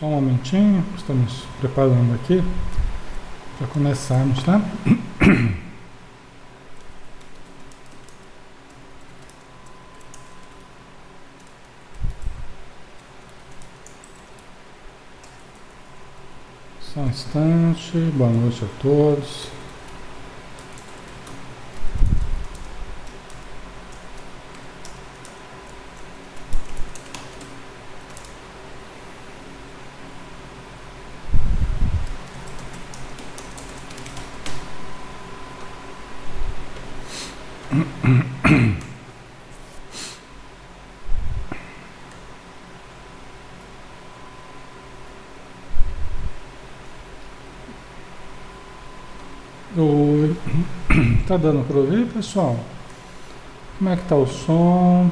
Só um momentinho, estamos preparando aqui para começarmos, tá? Só um instante, boa noite a todos. Oi, tá dando para ouvir, pessoal? Como é que tá o som?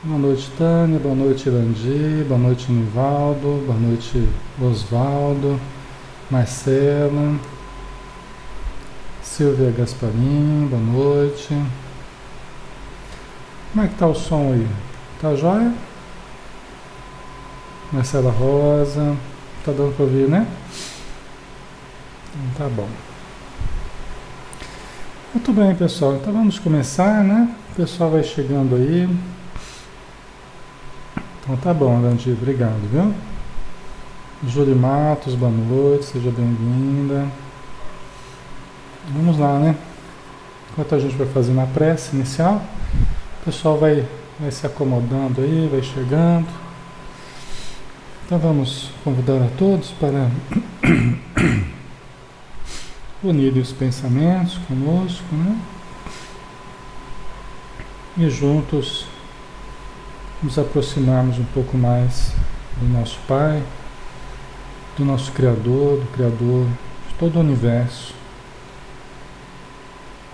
Boa noite, Tânia, boa noite, Irandi, boa noite, Nivaldo, boa noite, Osvaldo, Marcela, Silvia Gasparim, boa noite. Como é que tá o som aí? Tá jóia? Marcela Rosa, tá dando para ouvir, né? Tá bom. Muito bem, pessoal. Então vamos começar, né? O pessoal vai chegando aí. Então tá bom, Randir. Obrigado, viu? Júlia Matos, boa noite. Seja bem-vinda. Vamos lá, né? Enquanto a gente vai fazendo a prece inicial, o pessoal vai se acomodando aí, vai chegando. Então vamos convidar a todos para unirem os pensamentos conosco, né? E juntos nos aproximarmos um pouco mais do nosso Pai, do nosso Criador, do Criador de todo o universo,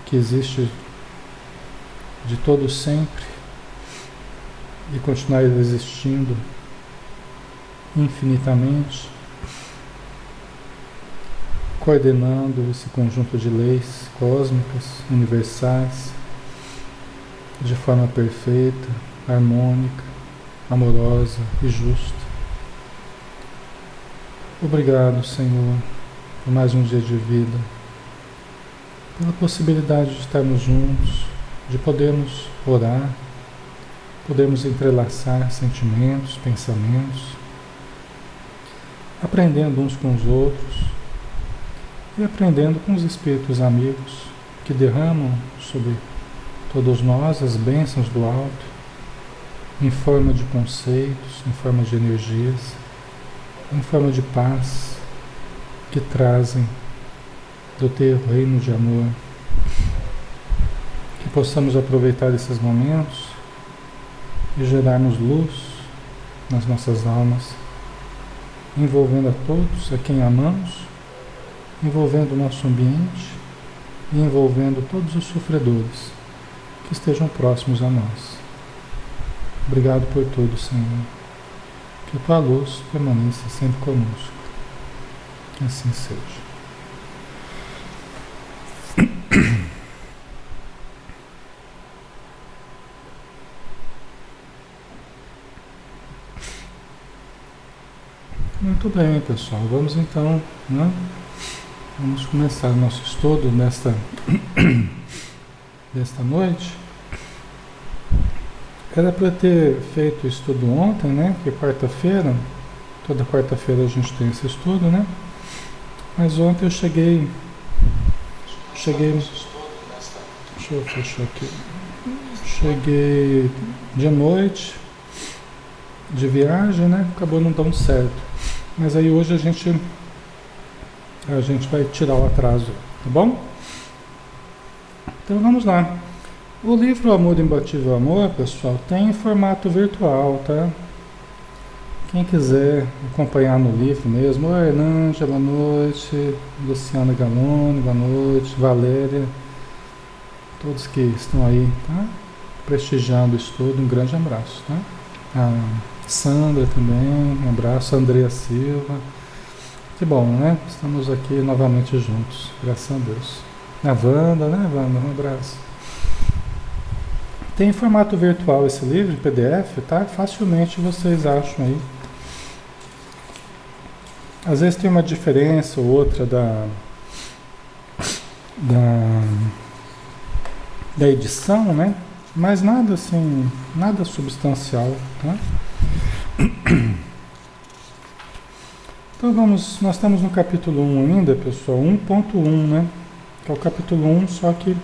que existe de todo sempre e continuar existindo infinitamente, coordenando esse conjunto de leis cósmicas, universais, de forma perfeita, harmônica, amorosa e justa. Obrigado, Senhor, por mais um dia de vida, pela possibilidade de estarmos juntos, de podermos orar, podermos entrelaçar sentimentos, pensamentos, aprendendo uns com os outros, e aprendendo com os espíritos amigos que derramam sobre todos nós as bênçãos do alto, em forma de conceitos, em forma de energias, em forma de paz, que trazem do teu reino de amor. Que possamos aproveitar esses momentos e gerarmos luz nas nossas almas, envolvendo a todos a quem amamos, envolvendo o nosso ambiente e envolvendo todos os sofredores que estejam próximos a nós. Obrigado por tudo, Senhor. Que a tua luz permaneça sempre conosco. Que assim seja. Muito bem, pessoal. Vamos então, né? Vamos começar o nosso estudo desta noite. Era para ter feito o estudo ontem, né? Que é quarta-feira. Toda quarta-feira a gente tem esse estudo, né? Mas ontem eu cheguei. Deixa eu fechar aqui. Cheguei de noite, de viagem, né? Acabou não dando certo. Mas aí hoje a gente vai tirar o atraso, tá bom? Então vamos lá. O livro Amor Imbatível Amor, pessoal, tem em formato virtual, tá? Quem quiser acompanhar no livro mesmo, oi, Hernângela, boa noite, Luciana Galone, boa noite, Valéria, todos que estão aí, tá? Prestigiando o estudo, um grande abraço, tá? A Sandra também, um abraço, a Andrea Silva. Que bom, né? Estamos aqui novamente juntos, graças a Deus. A Wanda, né, Wanda? Um abraço. Tem em formato virtual esse livro, PDF, tá? Facilmente vocês acham aí Às vezes tem uma diferença ou outra da, da edição, né? Mas nada assim, nada substancial, tá? Então nós estamos no capítulo 1 ainda, pessoal, 1.1, né? Que é o capítulo 1, só que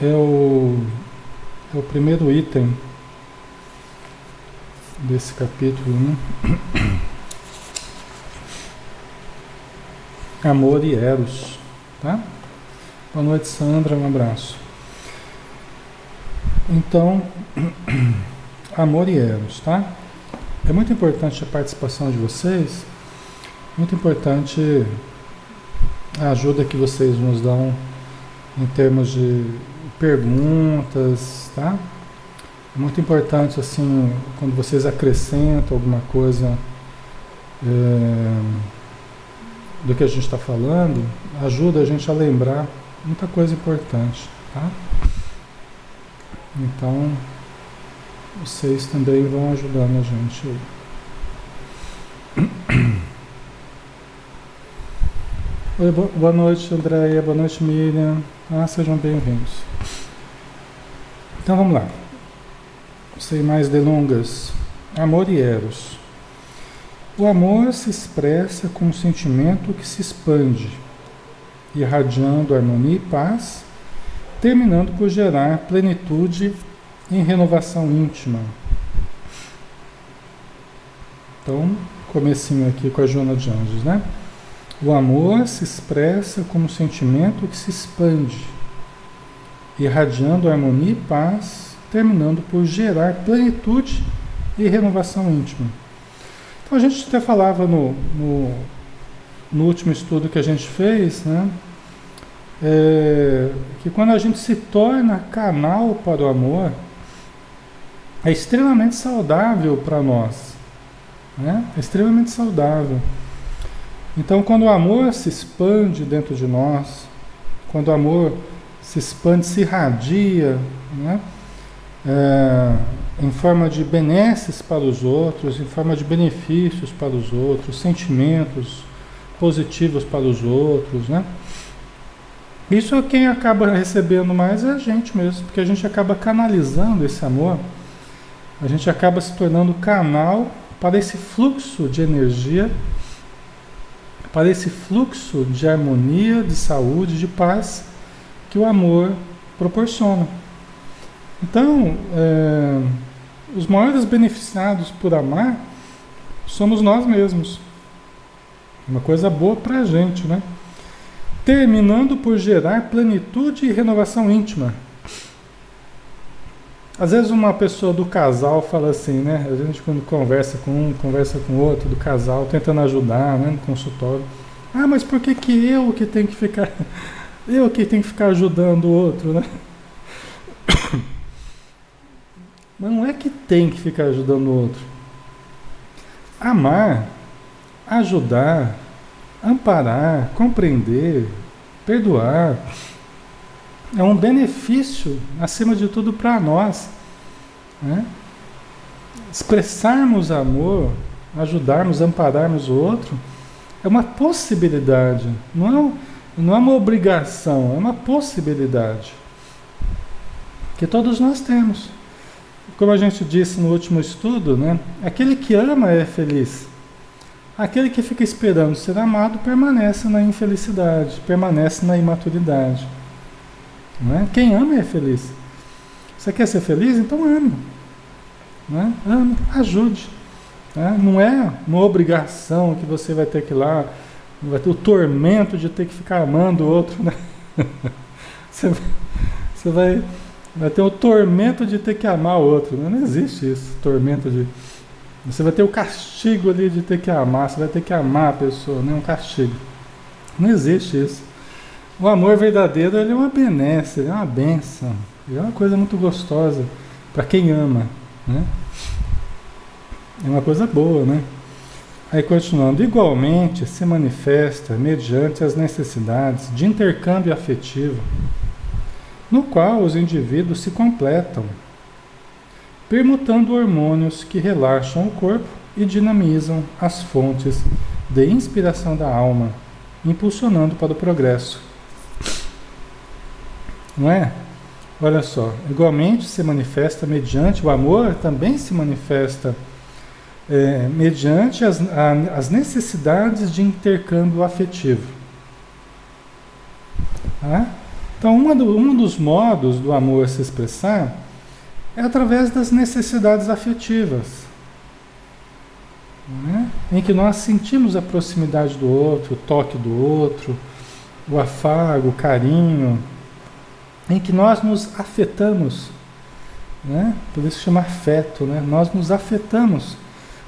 é o primeiro item desse capítulo, né? Amor e Eros, tá? Boa noite, Sandra, um abraço. Então, amor e Eros, tá? É muito importante a participação de vocês, muito importante a ajuda que vocês nos dão em termos de perguntas, tá? É muito importante, assim, quando vocês acrescentam alguma coisa do que a gente está falando, ajuda a gente a lembrar muita coisa importante, tá? Então, vocês também vão ajudando a gente aí. Oi, boa noite, Andréia, boa noite, Miriam. Sejam bem-vindos. Então vamos lá. Sem mais delongas. Amor e Eros. O amor se expressa como um sentimento que se expande, irradiando harmonia e paz, terminando por gerar plenitude e renovação íntima. Então, comecinho aqui com a Joana de Anjos, né? O amor se expressa como um sentimento que se expande, irradiando harmonia e paz, terminando por gerar plenitude e renovação íntima. Então a gente até falava no último estudo que a gente fez, né? Que quando a gente se torna canal para o amor, é extremamente saudável para nós, né? É extremamente saudável. Então, quando o amor se expande dentro de nós, quando o amor se expande, se irradia, né? Em forma de benesses para os outros, em forma de benefícios para os outros, sentimentos positivos para os outros, né? Isso é quem acaba recebendo mais é a gente mesmo, porque a gente acaba canalizando esse amor, a gente acaba se tornando canal para esse fluxo de energia, para esse fluxo de harmonia, de saúde, de paz que o amor proporciona. Então, os maiores beneficiados por amar somos nós mesmos. Uma coisa boa para a gente, né? Terminando por gerar plenitude e renovação íntima. Às vezes uma pessoa do casal fala assim, né? A gente quando conversa com um, conversa com o outro, do casal, tentando ajudar, né? No consultório. Mas por que eu que tenho que ficar... Eu que tenho que ficar ajudando o outro, né? Mas não é que tem que ficar ajudando o outro. Amar, ajudar, amparar, compreender, perdoar, é um benefício, acima de tudo, para nós, né? Expressarmos amor, ajudarmos, ampararmos o outro, é uma possibilidade, não é uma obrigação, é uma possibilidade que todos nós temos. Como a gente disse no último estudo, né? Aquele que ama é feliz. Aquele que fica esperando ser amado permanece na infelicidade, permanece na imaturidade. Não é? Quem ama é feliz. Você quer ser feliz? Então ame. Né? Ame, ajude. Né? Não é uma obrigação que você vai ter que ir lá, vai ter o tormento de ter que ficar amando o outro. Né? Você vai ter o tormento de ter que amar o outro. Né? Não existe isso, tormento de... Você vai ter o castigo ali de ter que amar, você vai ter que amar a pessoa, não é um castigo. Não existe isso. O amor verdadeiro, ele é uma benesse, ele é uma bênção, ele é uma coisa muito gostosa para quem ama, né? É uma coisa boa, né? Aí continuando, igualmente se manifesta mediante as necessidades de intercâmbio afetivo, no qual os indivíduos se completam, permutando hormônios que relaxam o corpo e dinamizam as fontes de inspiração da alma, impulsionando para o progresso. Não é? Olha só, igualmente se manifesta mediante o amor, também se manifesta mediante as necessidades de intercâmbio afetivo. Tá? Então, um dos modos do amor se expressar é através das necessidades afetivas, né? Em que nós sentimos a proximidade do outro, o toque do outro, o afago, o carinho, em que nós nos afetamos, né? Por isso chama afeto, né? Nós nos afetamos,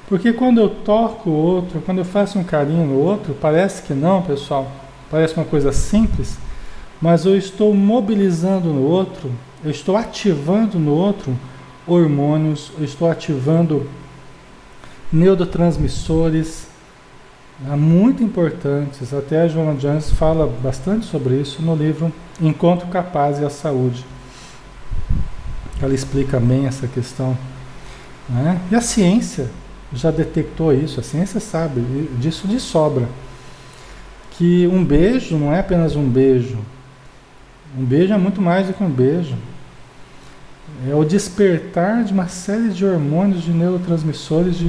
porque quando eu toco o outro, quando eu faço um carinho no outro, parece que não, pessoal, parece uma coisa simples, mas eu estou mobilizando no outro, eu estou ativando no outro hormônios, eu estou ativando neurotransmissores muito importantes. Até a Joana Jones fala bastante sobre isso no livro Encontro Capaz e a Saúde. Ela explica bem essa questão, né? E a ciência já detectou isso, a ciência sabe disso de sobra, que um beijo não é apenas um beijo. Um beijo é muito mais do que um beijo. É o despertar de uma série de hormônios, de neurotransmissores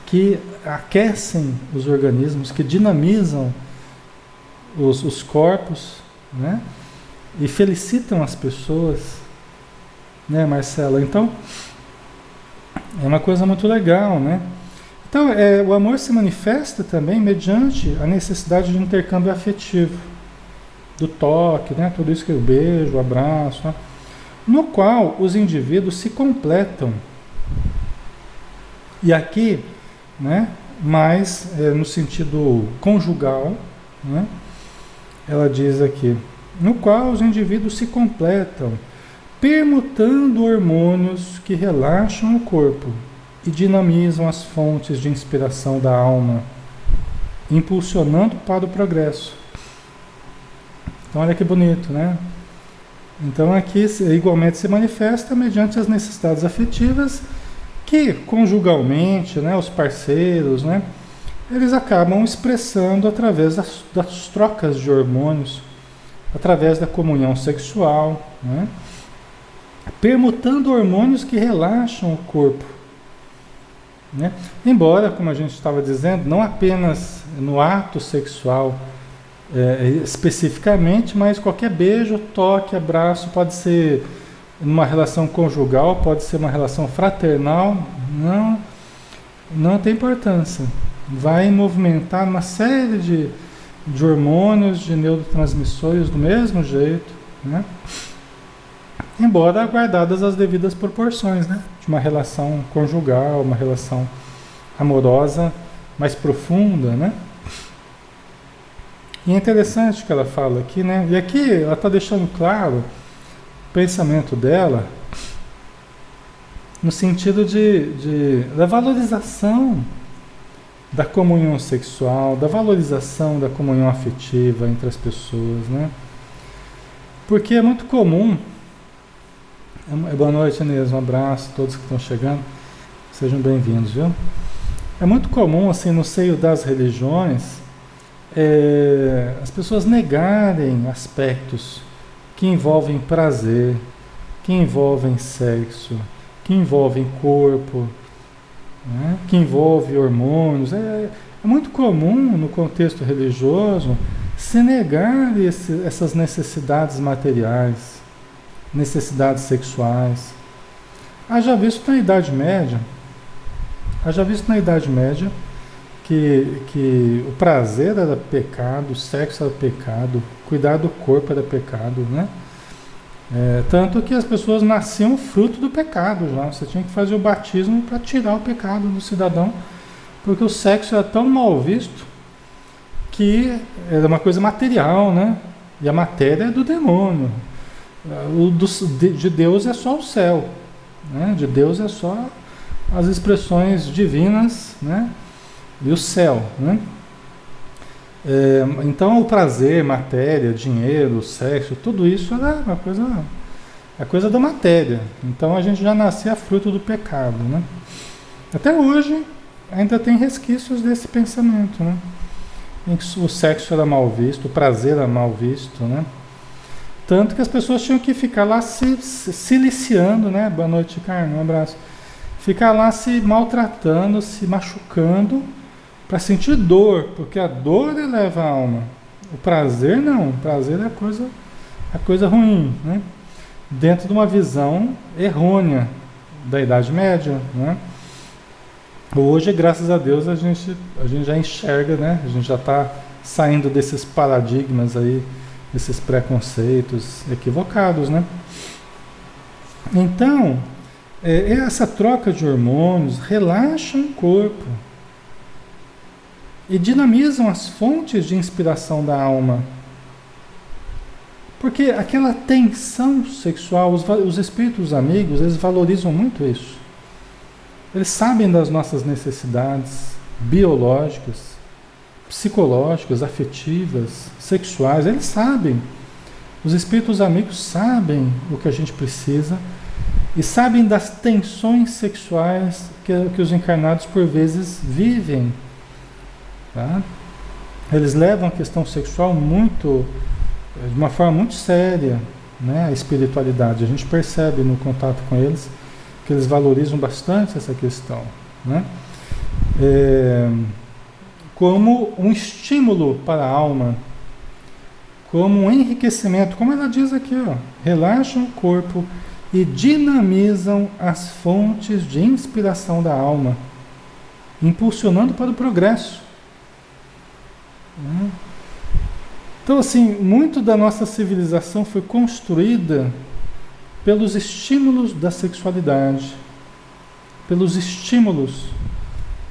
que aquecem os organismos, que dinamizam os corpos, né? E felicitam as pessoas, né, Marcela? Então, é uma coisa muito legal, né? Então, o amor se manifesta também mediante a necessidade de intercâmbio afetivo, do toque, né? Tudo isso que é o beijo, o abraço, né? No qual os indivíduos se completam. E aqui, né, mais no sentido conjugal, né, ela diz aqui, no qual os indivíduos se completam, permutando hormônios que relaxam o corpo e dinamizam as fontes de inspiração da alma, impulsionando para o progresso. Então olha que bonito, né? Então aqui igualmente se manifesta mediante as necessidades afetivas que conjugalmente, né, os parceiros, né, eles acabam expressando através das trocas de hormônios, através da comunhão sexual, né, permutando hormônios que relaxam o corpo, né? Embora, como a gente estava dizendo, não apenas no ato sexual especificamente, mas qualquer beijo, toque, abraço, pode ser numa relação conjugal, pode ser uma relação fraternal, não tem importância. Vai movimentar uma série de hormônios, de neurotransmissores do mesmo jeito, né? Embora guardadas as devidas proporções, né? De uma relação conjugal, uma relação amorosa mais profunda, né? E é interessante que ela fala aqui, né? E aqui ela está deixando claro o pensamento dela no sentido da valorização da comunhão sexual, da valorização da comunhão afetiva entre as pessoas, né? Porque é muito comum. Boa noite, Inês, um abraço a todos que estão chegando, sejam bem-vindos, viu? É muito comum, assim, no seio das religiões, as pessoas negarem aspectos que envolvem prazer, que envolvem sexo, que envolvem corpo, né? Que envolvem hormônios. É muito comum no contexto religioso se negar essas necessidades materiais, necessidades sexuais. Haja visto na Idade Média, que o prazer era pecado, o sexo era pecado, cuidar do corpo era pecado, né? Tanto que as pessoas nasciam fruto do pecado já. Você tinha que fazer o batismo para tirar o pecado do cidadão, porque o sexo era tão mal visto que era uma coisa material, né? E a matéria é do demônio. De Deus é só o céu, né? De Deus é só as expressões divinas, né? E o céu, né? Então o prazer, matéria, dinheiro, sexo, tudo isso era coisa da matéria. Então a gente já nascia fruto do pecado, né? Até hoje ainda tem resquícios desse pensamento, né? Em que o sexo era mal visto, o prazer era mal visto, né? Tanto que as pessoas tinham que ficar lá se siliciando, né? Boa noite, Carmen, um abraço. Ficar lá se maltratando, se machucando, para sentir dor, porque a dor eleva a alma. O prazer não, o prazer é coisa ruim, né? Dentro de uma visão errônea da Idade Média, né? Hoje, graças a Deus, a gente já enxerga, né? A gente já está saindo desses paradigmas aí, desses preconceitos equivocados, né? Então, essa troca de hormônios relaxa o corpo e dinamizam as fontes de inspiração da alma. Porque aquela tensão sexual, os espíritos amigos, eles valorizam muito isso. Eles sabem das nossas necessidades biológicas, psicológicas, afetivas, sexuais. Eles sabem. Os espíritos amigos sabem o que a gente precisa e sabem das tensões sexuais que os encarnados por vezes vivem. Tá? Eles levam a questão sexual de uma forma muito séria, né? A espiritualidade. A gente percebe no contato com eles que eles valorizam bastante essa questão, né? Como um estímulo para a alma, como um enriquecimento, como ela diz aqui, ó, relaxam o corpo e dinamizam as fontes de inspiração da alma, impulsionando para o progresso. Então, assim, muito da nossa civilização foi construída pelos estímulos da sexualidade, pelos estímulos,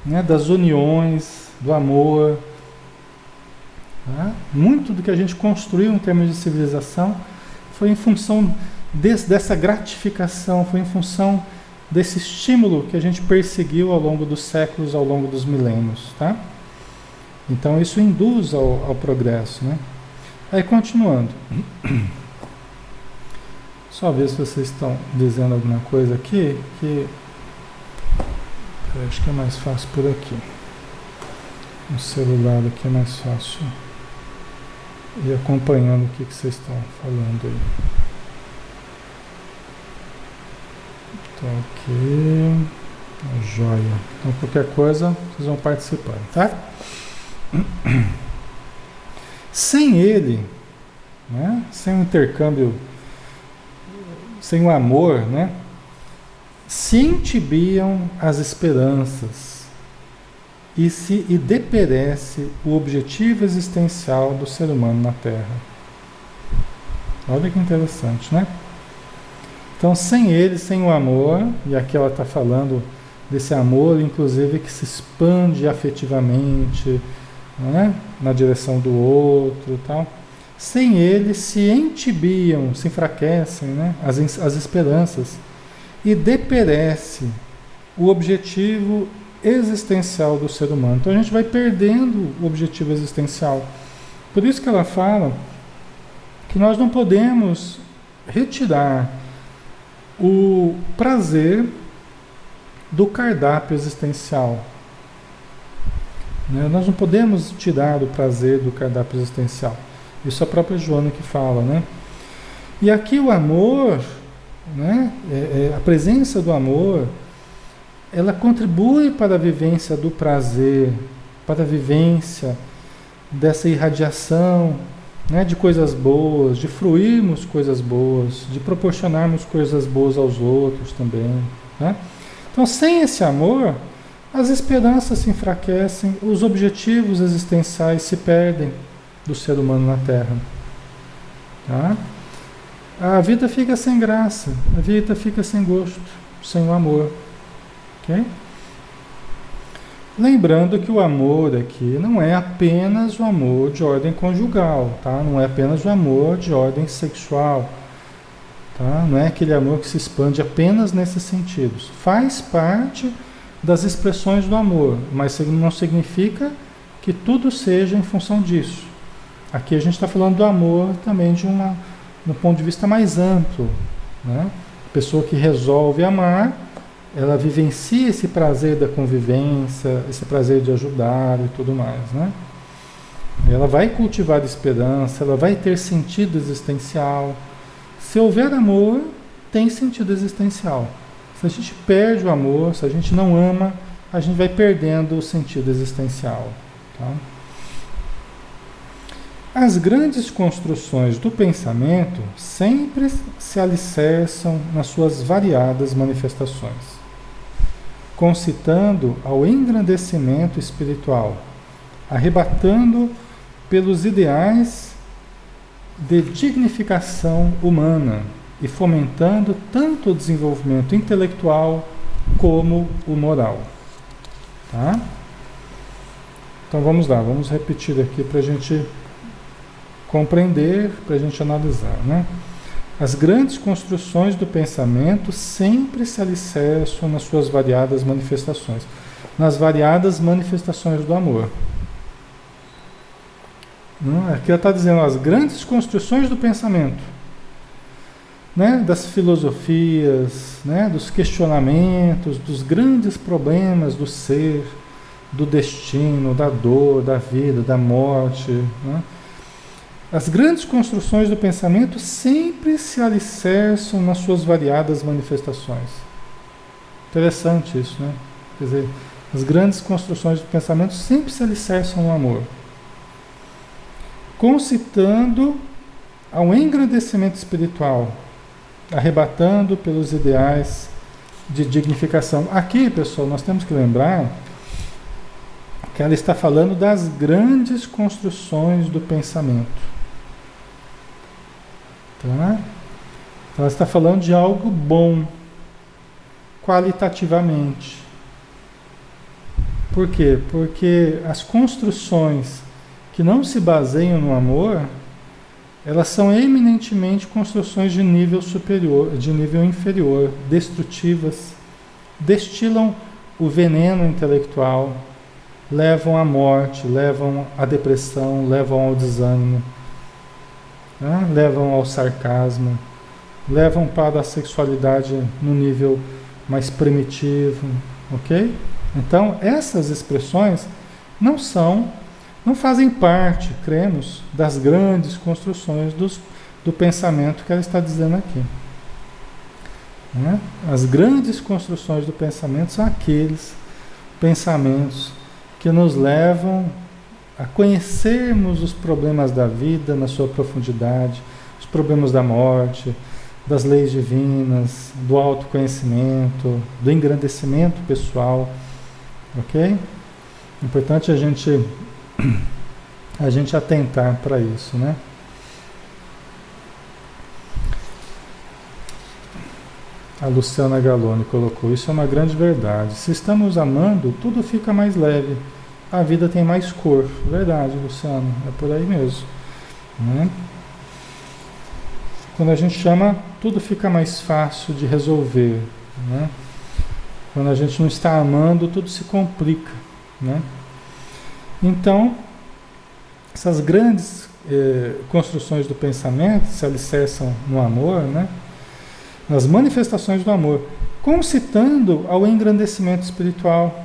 né, das uniões, do amor. Tá? Muito do que a gente construiu em termos de civilização foi em função dessa gratificação, foi em função desse estímulo que a gente perseguiu ao longo dos séculos, ao longo dos milênios. Tá? Então isso induz ao progresso, né? Aí continuando. Só ver se vocês estão dizendo alguma coisa aqui, que eu acho que é mais fácil por aqui. No celular aqui é mais fácil ir acompanhando o que vocês estão falando aí. Então aqui, joia. Então qualquer coisa, vocês vão participando, tá? Sem ele, né? Sem o intercâmbio, sem o amor, né? Se entibiam as esperanças e deperece o objetivo existencial do ser humano na Terra. Olha que interessante, né? Então, sem ele, sem o amor, e aqui ela está falando desse amor, inclusive, que se expande afetivamente, né? Na direção do outro e tal. Sem ele, se entibiam, se enfraquecem, né? As esperanças e deperece o objetivo existencial do ser humano. Então a gente vai perdendo o objetivo existencial. Por isso que ela fala que nós não podemos retirar o prazer do cardápio existencial. Né? Nós não podemos tirar o prazer do cardápio existencial. Isso a própria Joana que fala, né? E aqui o amor, né? A presença do amor, ela contribui para a vivência do prazer, para a vivência dessa irradiação, né? De coisas boas, de fruirmos coisas boas, de proporcionarmos coisas boas aos outros também, né? Então, sem esse amor, as esperanças se enfraquecem, os objetivos existenciais se perdem do ser humano na Terra. Tá? A vida fica sem graça, a vida fica sem gosto, sem o amor. Okay? Lembrando que o amor aqui não é apenas o amor de ordem conjugal, tá? Não é apenas o amor de ordem sexual. Tá? Não é aquele amor que se expande apenas nesses sentidos. Faz parte das expressões do amor, mas não significa que tudo seja em função disso. Aqui a gente está falando do amor também de um ponto de vista mais amplo, né? A pessoa que resolve amar, ela vivencia esse prazer da convivência, esse prazer de ajudar e tudo mais, né? Ela vai cultivar esperança, ela vai ter sentido existencial. Se houver amor, tem sentido existencial. Se a gente perde o amor, se a gente não ama, a gente vai perdendo o sentido existencial. Tá? As grandes construções do pensamento sempre se alicerçam nas suas variadas manifestações, concitando ao engrandecimento espiritual, arrebatando pelos ideais de dignificação humana e fomentando tanto o desenvolvimento intelectual como o moral. Tá? Então vamos lá, vamos repetir aqui para a gente compreender, para a gente analisar, né? As grandes construções do pensamento sempre se alicerçam nas suas variadas manifestações, nas variadas manifestações do amor. Aqui ela está dizendo as grandes construções do pensamento, né? Das filosofias, né? Dos questionamentos, dos grandes problemas do ser, do destino, da dor, da vida, da morte, né? As grandes construções do pensamento sempre se alicerçam nas suas variadas manifestações. Interessante isso, né? Quer dizer, as grandes construções do pensamento sempre se alicerçam no amor, concitando ao engrandecimento espiritual, arrebatando pelos ideais de dignificação. Aqui, pessoal, nós temos que lembrar que ela está falando das grandes construções do pensamento. Tá? Ela está falando de algo bom, qualitativamente. Por quê? Porque as construções que não se baseiam no amor, elas são eminentemente construções de nível superior, de nível inferior, destrutivas, destilam o veneno intelectual, levam à morte, levam à depressão, levam ao desânimo, né? Levam ao sarcasmo, levam para a sexualidade no nível mais primitivo, ok? Então, essas expressões não fazem parte, cremos, das grandes construções do pensamento que ela está dizendo aqui. Né? As grandes construções do pensamento são aqueles pensamentos que nos levam a conhecermos os problemas da vida na sua profundidade, os problemas da morte, das leis divinas, do autoconhecimento, do engrandecimento pessoal, ok? É importante a gente atentar para isso, né? A Luciana Galoni colocou, isso é uma grande verdade. Se estamos amando, tudo fica mais leve. A vida tem mais cor. Verdade, Luciano, é por aí mesmo. Né? Quando a gente chama, tudo fica mais fácil de resolver. Né? Quando a gente não está amando, tudo se complica. Né? Então, essas grandes construções do pensamento se alicerçam no amor, né? Nas manifestações do amor, concitando ao engrandecimento espiritual,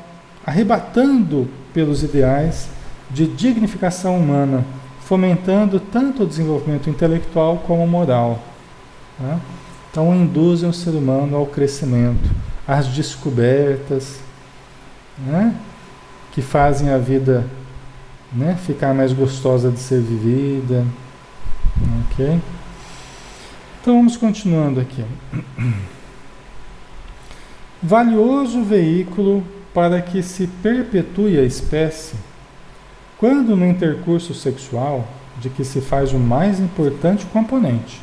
arrebatando pelos ideais de dignificação humana, fomentando tanto o desenvolvimento intelectual como moral. Né? Então, induzem o ser humano ao crescimento, às descobertas, né? Que fazem a vida, né, ficar mais gostosa de ser vivida. Ok? Então, vamos continuando aqui. Valioso veículo para que se perpetue a espécie, quando no intercurso sexual, de que se faz o mais importante componente,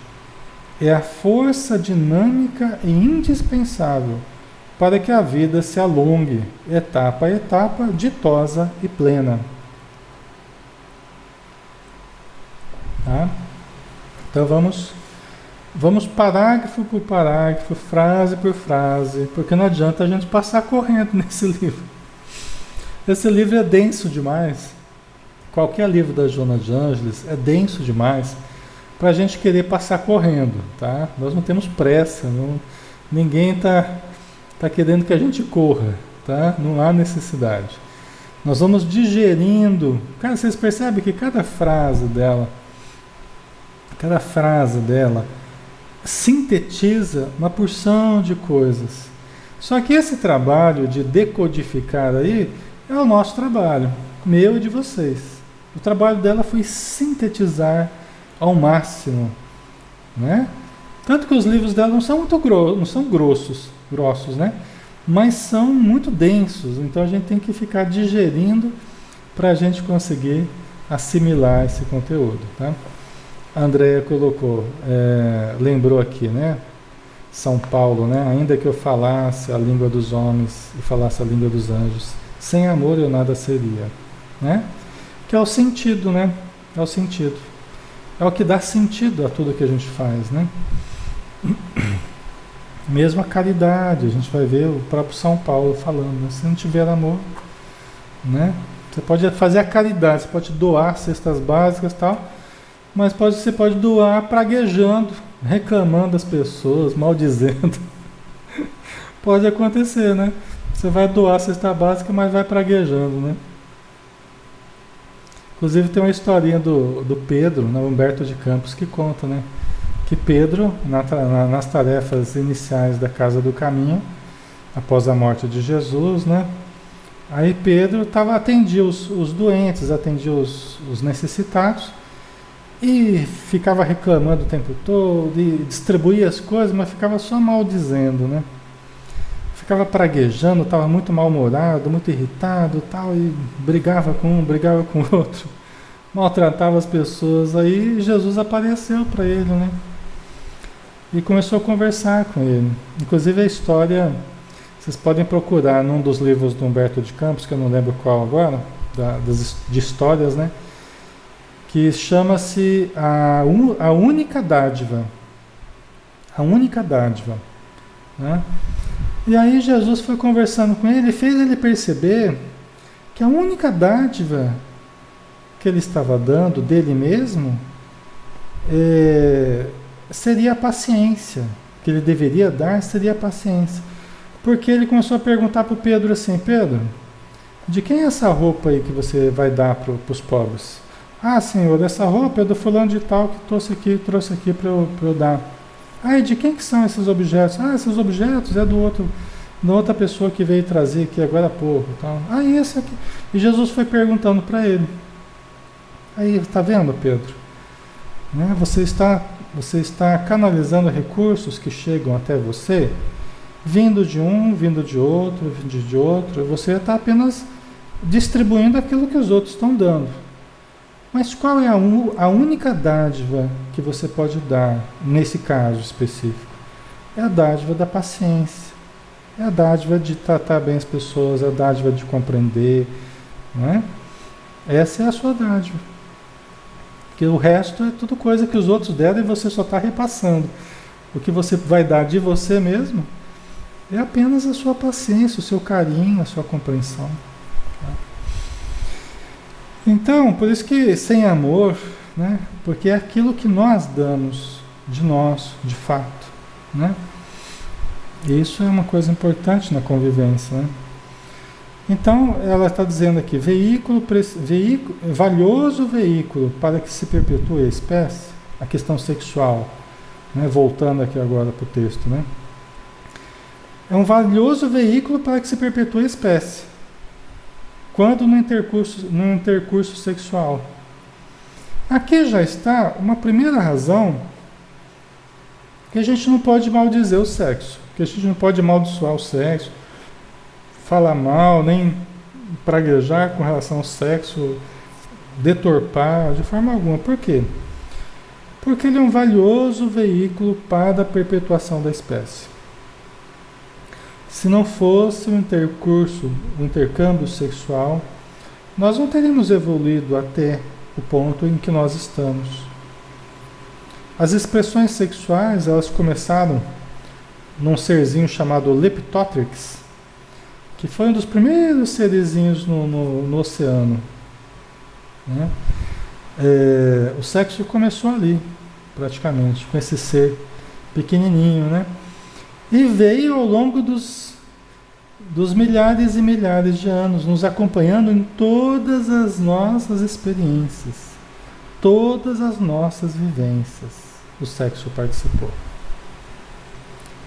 é a força dinâmica e indispensável para que a vida se alongue, etapa a etapa, ditosa e plena. Tá? Então vamos parágrafo por parágrafo, frase por frase, porque não adianta a gente passar correndo nesse livro. Esse livro é denso demais. Qualquer livro da Joana de Ângeles é denso demais para a gente querer passar correndo, tá? Nós não temos pressa, ninguém está está querendo que a gente corra, tá? Não há necessidade. Nós vamos digerindo. Cara, vocês percebem que cada frase dela sintetiza uma porção de coisas. Só que esse trabalho de decodificar aí é o nosso trabalho, meu e de vocês. O trabalho dela foi sintetizar ao máximo, né? Tanto que os livros dela não são muito grossos, né? Mas são muito densos, então a gente tem que ficar digerindo para a gente conseguir assimilar esse conteúdo, tá? A Andrea colocou, lembrou aqui, né? São Paulo, né? Ainda que eu falasse a língua dos homens e falasse a língua dos anjos, sem amor eu nada seria, né? Que é o sentido, né? É o sentido. É o que dá sentido a tudo que a gente faz, né? Mesmo a caridade, a gente vai ver o próprio São Paulo falando, né? Se não tiver amor, né? Você pode fazer a caridade, você pode doar cestas básicas e tal, mas você pode doar praguejando, reclamando das pessoas, maldizendo. Pode acontecer, né? Você vai doar a cesta básica, mas vai praguejando, né? Inclusive tem uma historinha do Pedro, né, Humberto de Campos, que conta, né? Que Pedro, nas tarefas iniciais da Casa do Caminho, após a morte de Jesus, né? Aí Pedro atendia os doentes, atendia os necessitados e ficava reclamando o tempo todo e distribuía as coisas, mas ficava só maldizendo, né? Ficava praguejando, estava muito mal-humorado, muito irritado, tal, e brigava com um, brigava com o outro, maltratava as pessoas. Aí Jesus apareceu para ele, né? E começou a conversar com ele. Inclusive a história, vocês podem procurar num dos livros do Humberto de Campos, que eu não lembro qual agora, de histórias, né? Que chama-se a Única Dádiva. A Única Dádiva, né? E aí Jesus foi conversando com ele e fez ele perceber que a única dádiva que ele estava dando dele mesmo seria a paciência. Que ele deveria dar seria a paciência. Porque ele começou a perguntar para o Pedro assim: Pedro, de quem é essa roupa aí que você vai dar para os pobres? Ah, Senhor, essa roupa é do fulano de tal que trouxe aqui para eu dar. Ah, e de quem que são esses objetos? Ah, esses objetos é da outra pessoa que veio trazer aqui agora há pouco. Tal. Ah, e esse aqui. E Jesus foi perguntando para ele. Aí, está vendo, Pedro? Né? Você está canalizando recursos que chegam até você, vindo de um, vindo de outro, vindo de outro. Você está apenas distribuindo aquilo que os outros estão dando. Mas qual é a única dádiva que você pode dar, nesse caso específico? É a dádiva da paciência. É a dádiva de tratar bem as pessoas, é a dádiva de compreender. Não é? Essa é a sua dádiva. Porque o resto é tudo coisa que os outros deram e você só está repassando. O que você vai dar de você mesmo é apenas a sua paciência, o seu carinho, a sua compreensão. Então, por isso que sem amor, né? Porque é aquilo que nós damos de nós, de fato, né? E isso é uma coisa importante na convivência, né? Então, ela está dizendo aqui, valioso veículo para que se perpetue a espécie, a questão sexual, né? Voltando aqui agora para o texto, né? É um valioso veículo para que se perpetue a espécie. Quando no intercurso sexual. Aqui já está uma primeira razão que a gente não pode maldizer o sexo, que a gente não pode amaldiçoar o sexo, falar mal, nem praguejar com relação ao sexo, deturpar de forma alguma. Por quê? Porque ele é um valioso veículo para a perpetuação da espécie. Se não fosse o intercâmbio sexual, nós não teríamos evoluído até o ponto em que nós estamos. As expressões sexuais, elas começaram num serzinho chamado Leptotrix, que foi um dos primeiros serzinhos no oceano. Né? O sexo começou ali, praticamente, com esse ser pequenininho, né? E veio ao longo dos dos milhares e milhares de anos, nos acompanhando em todas as nossas experiências, todas as nossas vivências, o sexo participou.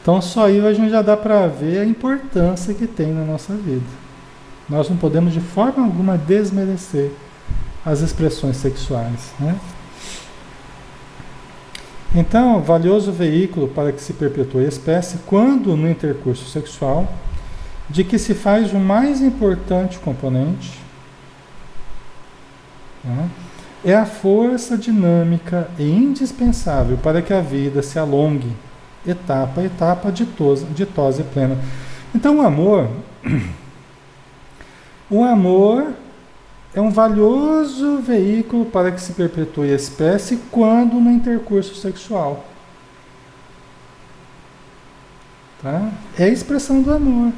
Então só aí a gente já dá para ver a importância que tem na nossa vida. Nós não podemos de forma alguma desmerecer as expressões sexuais, né? Então, valioso veículo para que se perpetue a espécie quando no intercurso sexual, de que se faz o mais importante componente, né, é a força dinâmica e indispensável para que a vida se alongue, etapa a etapa, ditosa e plena. Então o amor é um valioso veículo para que se perpetue a espécie quando no intercurso sexual. Tá? É a expressão do amor.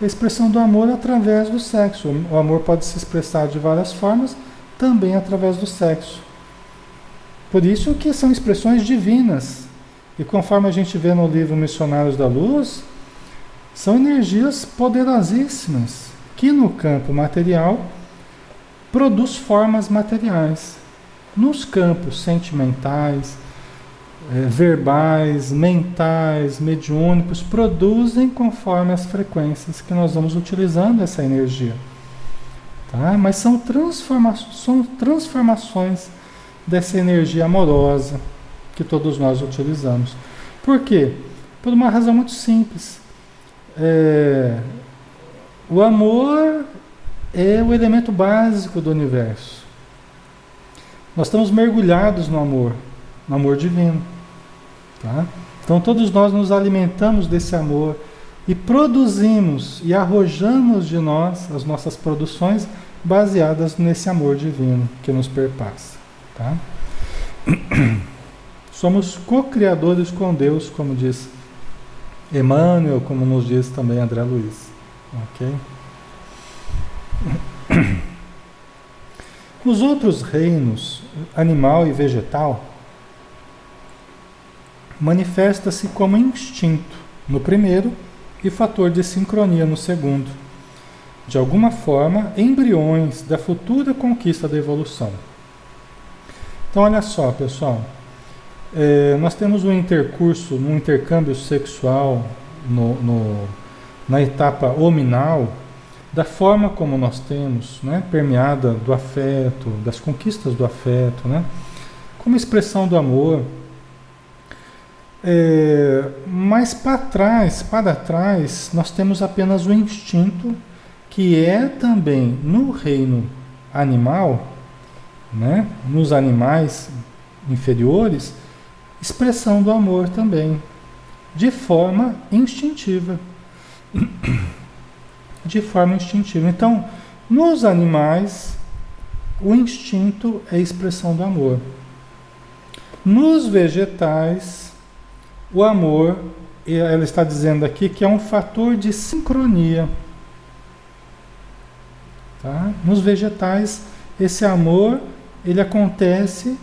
É a expressão do amor através do sexo. O amor pode se expressar de várias formas, também através do sexo. Por isso que são expressões divinas. E conforme a gente vê no livro Missionários da Luz, são energias poderosíssimas que no campo material produz formas materiais. Nos campos sentimentais, verbais, mentais, mediúnicos, produzem conforme as frequências que nós vamos utilizando essa energia. Tá? Mas são transformações dessa energia amorosa que todos nós utilizamos. Por quê? Por uma razão muito simples. O amor é o elemento básico do universo. Nós estamos mergulhados no amor divino. Tá? Então todos nós nos alimentamos desse amor e produzimos e arrojamos de nós as nossas produções baseadas nesse amor divino que nos perpassa. Tá? Somos co-criadores com Deus, como diz Emmanuel, como nos diz também André Luiz. Ok? Os outros reinos, animal e vegetal, manifesta-se como instinto no primeiro e fator de sincronia no segundo. De alguma forma, embriões da futura conquista da evolução. Então, olha só, pessoal. Nós temos um intercâmbio sexual na etapa hominal, da forma como nós temos, né, permeada do afeto, das conquistas do afeto, né, como expressão do amor. Mas para trás, nós temos apenas o instinto, que é também no reino animal, né, nos animais inferiores, expressão do amor também, de forma instintiva. De forma instintiva. Então, nos animais, o instinto é a expressão do amor. Nos vegetais, o amor, ela está dizendo aqui que é um fator de sincronia. Tá? Nos vegetais, esse amor, ele acontece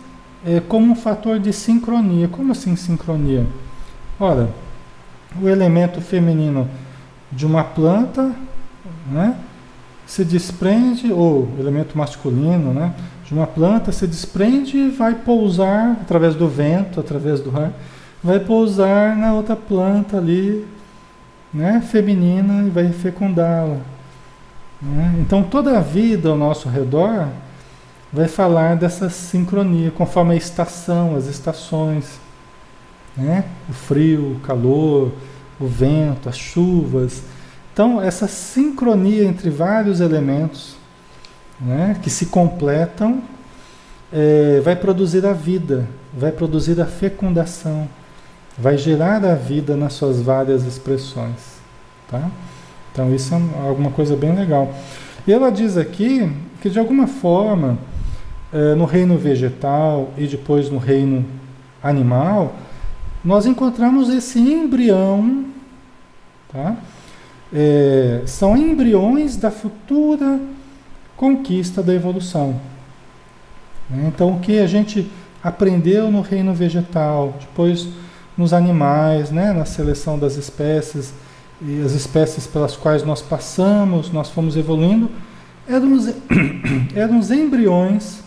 como um fator de sincronia. Como assim sincronia? Ora, o elemento feminino de uma planta, né, se desprende, ou o elemento masculino, né, de uma planta se desprende e vai pousar através do vento, através do ar, vai pousar na outra planta ali, né, feminina, e vai fecundá-la. Né? Então toda a vida ao nosso redor vai falar dessa sincronia, conforme a estação, as estações, né? O frio, o calor, o vento, as chuvas. Então, essa sincronia entre vários elementos, né, que se completam, vai produzir a vida, vai produzir a fecundação, vai gerar a vida nas suas várias expressões. Tá? Então, isso é alguma coisa bem legal. E ela diz aqui que, de alguma forma, no reino vegetal e depois no reino animal, nós encontramos esse embrião, tá? São embriões da futura conquista da evolução. Então, o que a gente aprendeu no reino vegetal, depois nos animais, né, na seleção das espécies, e as espécies pelas quais nós passamos, nós fomos evoluindo, eram os embriões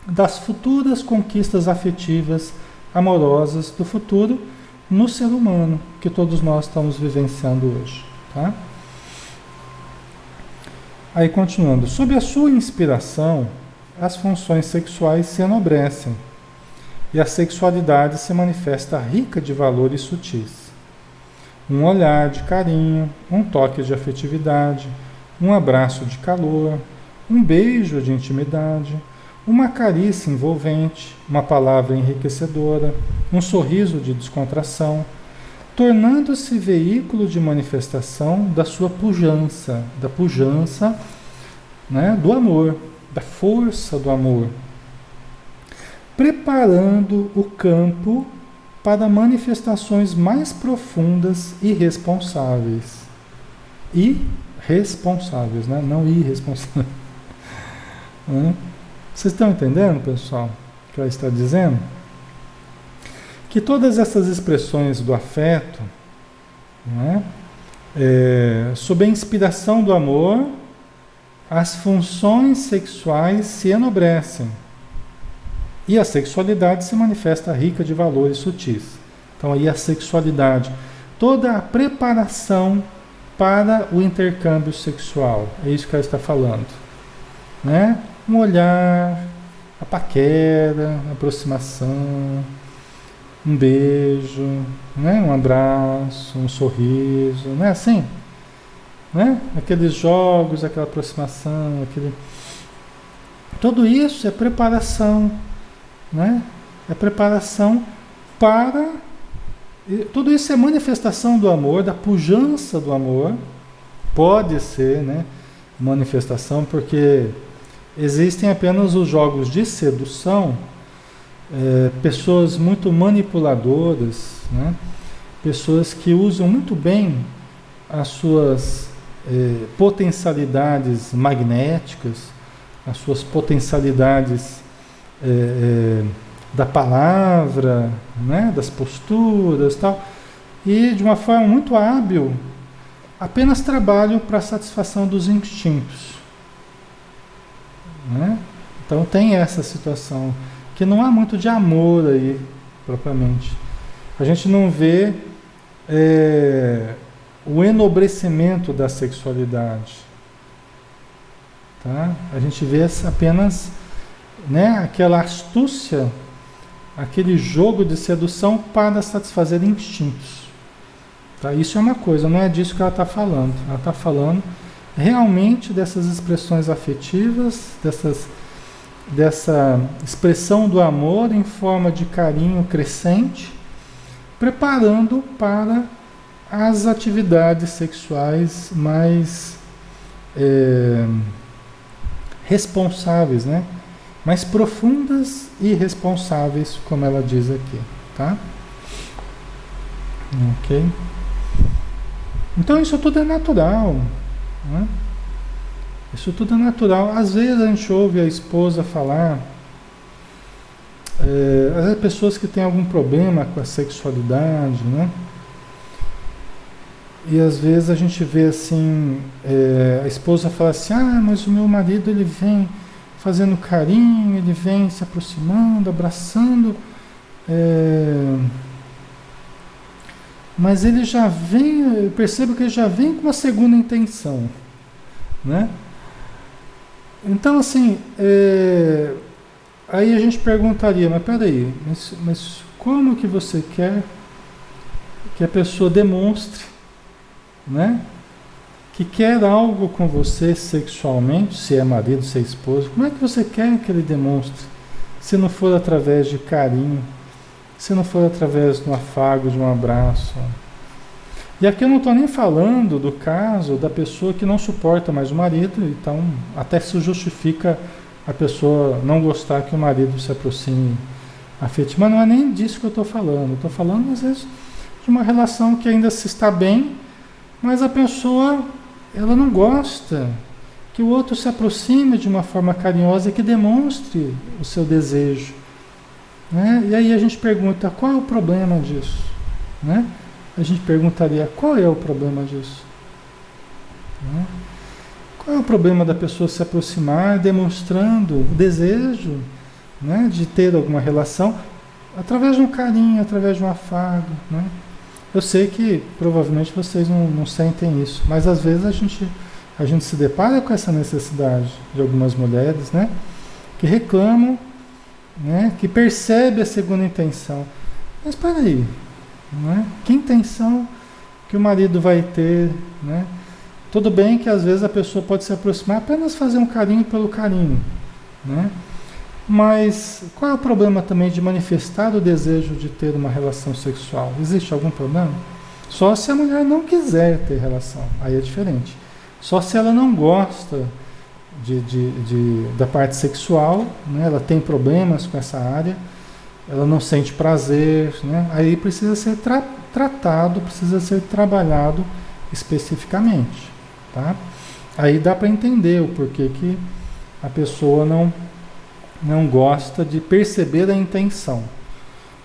das futuras conquistas afetivas, amorosas do futuro no ser humano, que todos nós estamos vivenciando hoje. Tá? Aí continuando, sob a sua inspiração, as funções sexuais se enobrecem e a sexualidade se manifesta rica de valores sutis. Um olhar de carinho, um toque de afetividade, um abraço de calor, um beijo de intimidade, uma carícia envolvente, uma palavra enriquecedora, um sorriso de descontração, tornando-se veículo de manifestação da sua pujança, né, do amor, da força do amor, preparando o campo para manifestações mais profundas e responsáveis. Irresponsáveis, né? Não irresponsáveis. Vocês estão entendendo, pessoal, o que ela está dizendo? Que todas essas expressões do afeto, né, sob a inspiração do amor, as funções sexuais se enobrecem e a sexualidade se manifesta rica de valores sutis. Então aí a sexualidade, toda a preparação para o intercâmbio sexual, é isso que ela está falando, né? Um olhar, a paquera, a aproximação, um beijo, né? Um abraço, um sorriso, não é assim? Né? Aqueles jogos, aquela aproximação, tudo isso é preparação, né? É preparação para... Tudo isso é manifestação do amor, da pujança do amor. Pode ser, né, manifestação, porque existem apenas os jogos de sedução, pessoas muito manipuladoras, né? Pessoas que usam muito bem as suas potencialidades magnéticas, as suas potencialidades da palavra, né? Das posturas, tal, e de uma forma muito hábil apenas trabalham para a satisfação dos instintos, né? Então tem essa situação que não há muito de amor aí propriamente. A gente não vê o enobrecimento da sexualidade, tá? A gente vê apenas, né, aquela astúcia, aquele jogo de sedução para satisfazer instintos, tá? Isso é uma coisa, não é disso que ela está falando. Ela está falando realmente dessas expressões afetivas, dessa expressão do amor em forma de carinho crescente, preparando para as atividades sexuais mais responsáveis, né? Mais profundas e responsáveis, como ela diz aqui, tá? Ok? Então isso tudo é natural, né? Isso tudo é natural. Às vezes a gente ouve a esposa falar, às vezes pessoas que têm algum problema com a sexualidade, né? E às vezes a gente vê assim, a esposa fala assim, mas o meu marido ele vem fazendo carinho, ele vem se aproximando, abraçando, mas ele já vem, eu percebo que ele já vem com uma segunda intenção, né? Então assim, aí a gente perguntaria, mas peraí, mas como que você quer que a pessoa demonstre, né, que quer algo com você sexualmente, se é marido, se é esposo? Como é que você quer que ele demonstre, se não for através de carinho, se não for através de um afago, de um abraço? E aqui eu não estou nem falando do caso da pessoa que não suporta mais o marido, então até se justifica a pessoa não gostar que o marido se aproxime afetivo, mas não é nem disso que eu estou falando. Eu estou falando às vezes de uma relação que ainda se está bem, mas a pessoa, ela não gosta que o outro se aproxime de uma forma carinhosa e que demonstre o seu desejo, né? E aí a gente pergunta, qual é o problema disso, né? a gente perguntaria, qual é o problema disso? Né? Qual é o problema da pessoa se aproximar demonstrando o desejo, né, de ter alguma relação através de um carinho, através de um afago, né? Eu sei que provavelmente vocês não sentem isso, mas às vezes a gente se depara com essa necessidade de algumas mulheres, né, que reclamam, né, que percebe a segunda intenção. Mas espera aí, né? Que intenção que o marido vai ter, né? Tudo bem que às vezes a pessoa pode se aproximar apenas fazer um carinho pelo carinho, né? Mas qual é o problema também de manifestar o desejo de ter uma relação sexual? Existe algum problema? Só se a mulher não quiser ter relação, aí é diferente. Só se ela não gosta da parte sexual, né? Ela tem problemas com essa área, ela não sente prazer, né? Aí precisa ser tratado, precisa ser trabalhado especificamente, tá? Aí dá para entender o porquê que a pessoa não gosta de perceber a intenção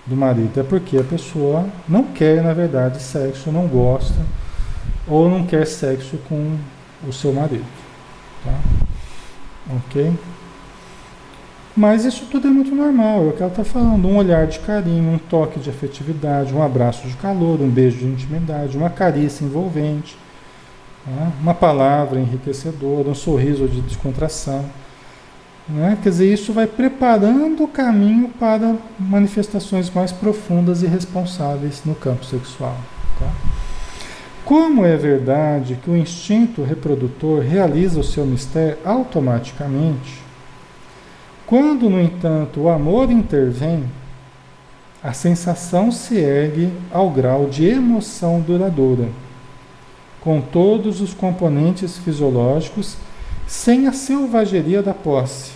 do marido. É porque a pessoa não quer, na verdade, sexo, não gosta, ou não quer sexo com o seu marido. Tá? Ok? Mas isso tudo é muito normal, é o que ela está falando. Um olhar de carinho, um toque de afetividade, um abraço de calor, um beijo de intimidade, uma carícia envolvente, tá? Uma palavra enriquecedora, um sorriso de descontração. Né? Quer dizer, isso vai preparando o caminho para manifestações mais profundas e responsáveis no campo sexual. Tá? Como é verdade que o instinto reprodutor realiza o seu mistério automaticamente, quando, no entanto, o amor intervém, a sensação se ergue ao grau de emoção duradoura, com todos os componentes fisiológicos, sem a selvageria da posse,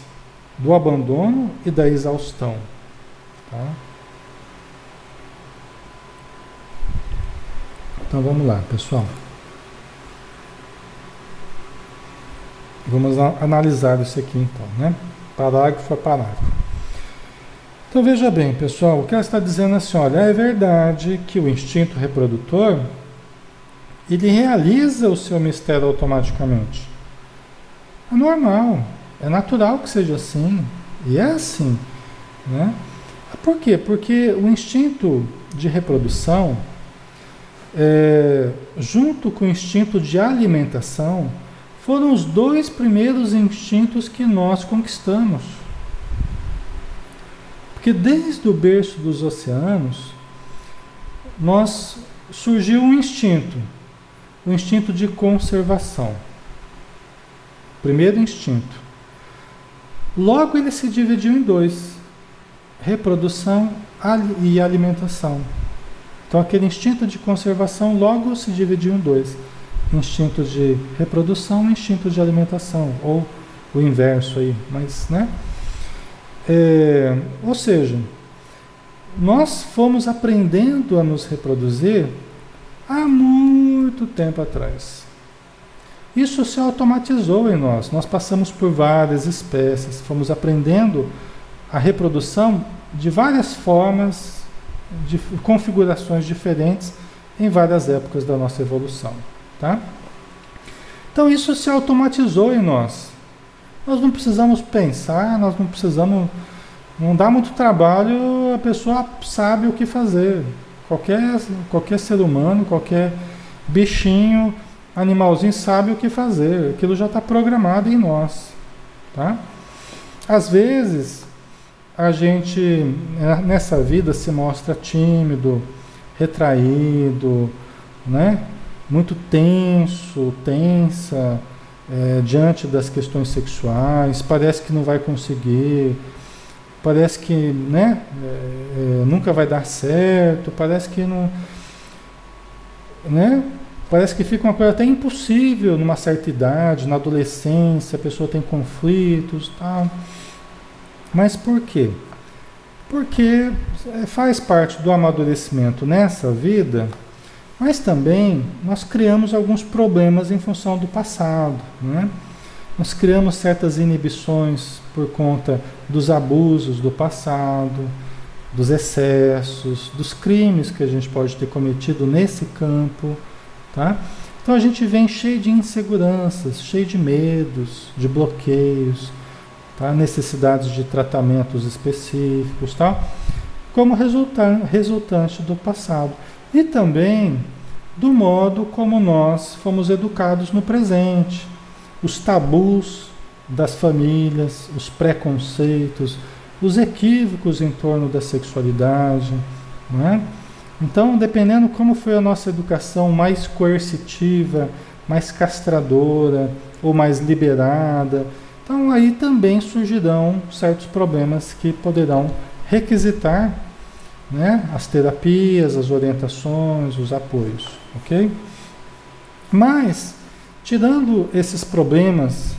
do abandono e da exaustão. Tá? Então vamos lá, pessoal. Vamos analisar isso aqui então, né? Parágrafo a parágrafo. Então veja bem, pessoal, o que ela está dizendo é assim, olha, é verdade que o instinto reprodutor, ele realiza o seu mistério automaticamente. É normal, é natural que seja assim, e é assim, né? Por quê? Porque o instinto de reprodução, junto com o instinto de alimentação, foram os dois primeiros instintos que nós conquistamos. Porque desde o berço dos oceanos, surgiu um instinto, o instinto de conservação. Primeiro instinto. Logo ele se dividiu em dois: reprodução e alimentação. Então aquele instinto de conservação logo se dividiu em dois: instinto de reprodução e instinto de alimentação, ou o inverso aí, mas, né? Ou seja, nós fomos aprendendo a nos reproduzir há muito tempo atrás. Isso se automatizou em nós. Nós passamos por várias espécies, fomos aprendendo a reprodução de várias formas, de configurações diferentes em várias épocas da nossa evolução. Tá? Então isso se automatizou em nós. Nós não precisamos pensar, não dá muito trabalho, a pessoa sabe o que fazer. Qualquer ser humano, qualquer bichinho, animalzinho sabe o que fazer. Aquilo já está programado em nós. Tá? Às vezes, a gente nessa vida se mostra tímido, retraído, né? Muito tensa, diante das questões sexuais, parece que não vai conseguir, parece que, né, nunca vai dar certo, parece que não, né, parece que fica uma coisa até impossível numa certa idade, na adolescência, a pessoa tem conflitos, tal. Mas por quê? Porque faz parte do amadurecimento nessa vida, mas também nós criamos alguns problemas em função do passado, né? Nós criamos certas inibições por conta dos abusos do passado, dos excessos, dos crimes que a gente pode ter cometido nesse campo, tá? Então a gente vem cheio de inseguranças, cheio de medos, de bloqueios, tá? Necessidades de tratamentos específicos, tá? Como resultante do passado. E também do modo como nós fomos educados no presente. Os tabus das famílias, os preconceitos, os equívocos em torno da sexualidade, não é? Então, dependendo como foi a nossa educação mais coercitiva, mais castradora ou mais liberada, então aí também surgirão certos problemas que poderão requisitar, né, as terapias, as orientações, os apoios, ok? Mas, tirando esses problemas,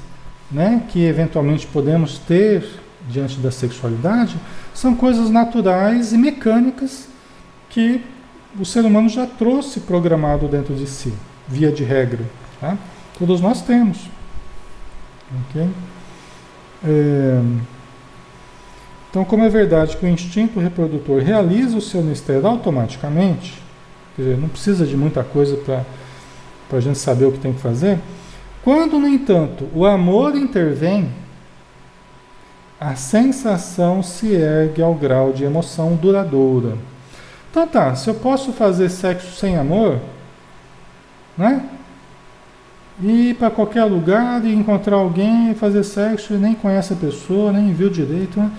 né, que eventualmente podemos ter diante da sexualidade, são coisas naturais e mecânicas que o ser humano já trouxe programado dentro de si, via de regra, tá? Todos nós temos, ok? Então, como é verdade que o instinto reprodutor realiza o seu mistério automaticamente, quer dizer, não precisa de muita coisa para a gente saber o que tem que fazer, quando, no entanto, o amor intervém, a sensação se ergue ao grau de emoção duradoura. Então tá, se eu posso fazer sexo sem amor, né? Ir para qualquer lugar e encontrar alguém e fazer sexo e nem conhece a pessoa, nem viu direito, né?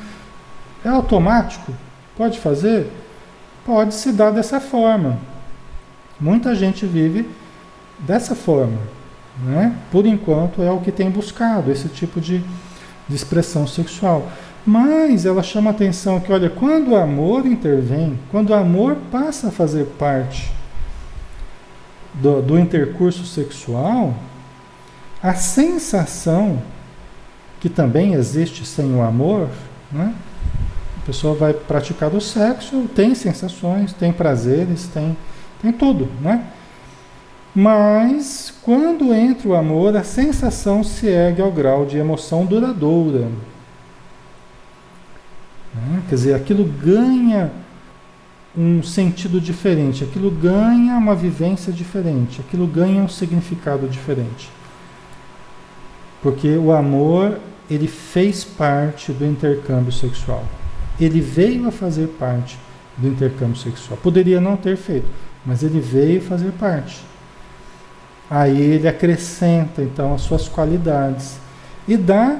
É automático? Pode fazer? Pode se dar dessa forma. Muita gente vive dessa forma, né? Por enquanto é o que tem buscado, esse tipo de expressão sexual. Mas ela chama a atenção que, olha, quando o amor intervém, quando o amor passa a fazer parte do intercurso sexual, a sensação que também existe sem o amor, né? A pessoa vai praticar o sexo, tem sensações, tem prazeres, tem tudo, né? Mas quando entra o amor, a sensação se ergue ao grau de emoção duradoura. Quer dizer, aquilo ganha um sentido diferente, aquilo ganha uma vivência diferente, aquilo ganha um significado diferente. Porque o amor, ele fez parte do intercâmbio sexual. Ele veio a fazer parte do intercâmbio sexual. Poderia não ter feito, mas ele veio fazer parte. Aí ele acrescenta, então, as suas qualidades e dá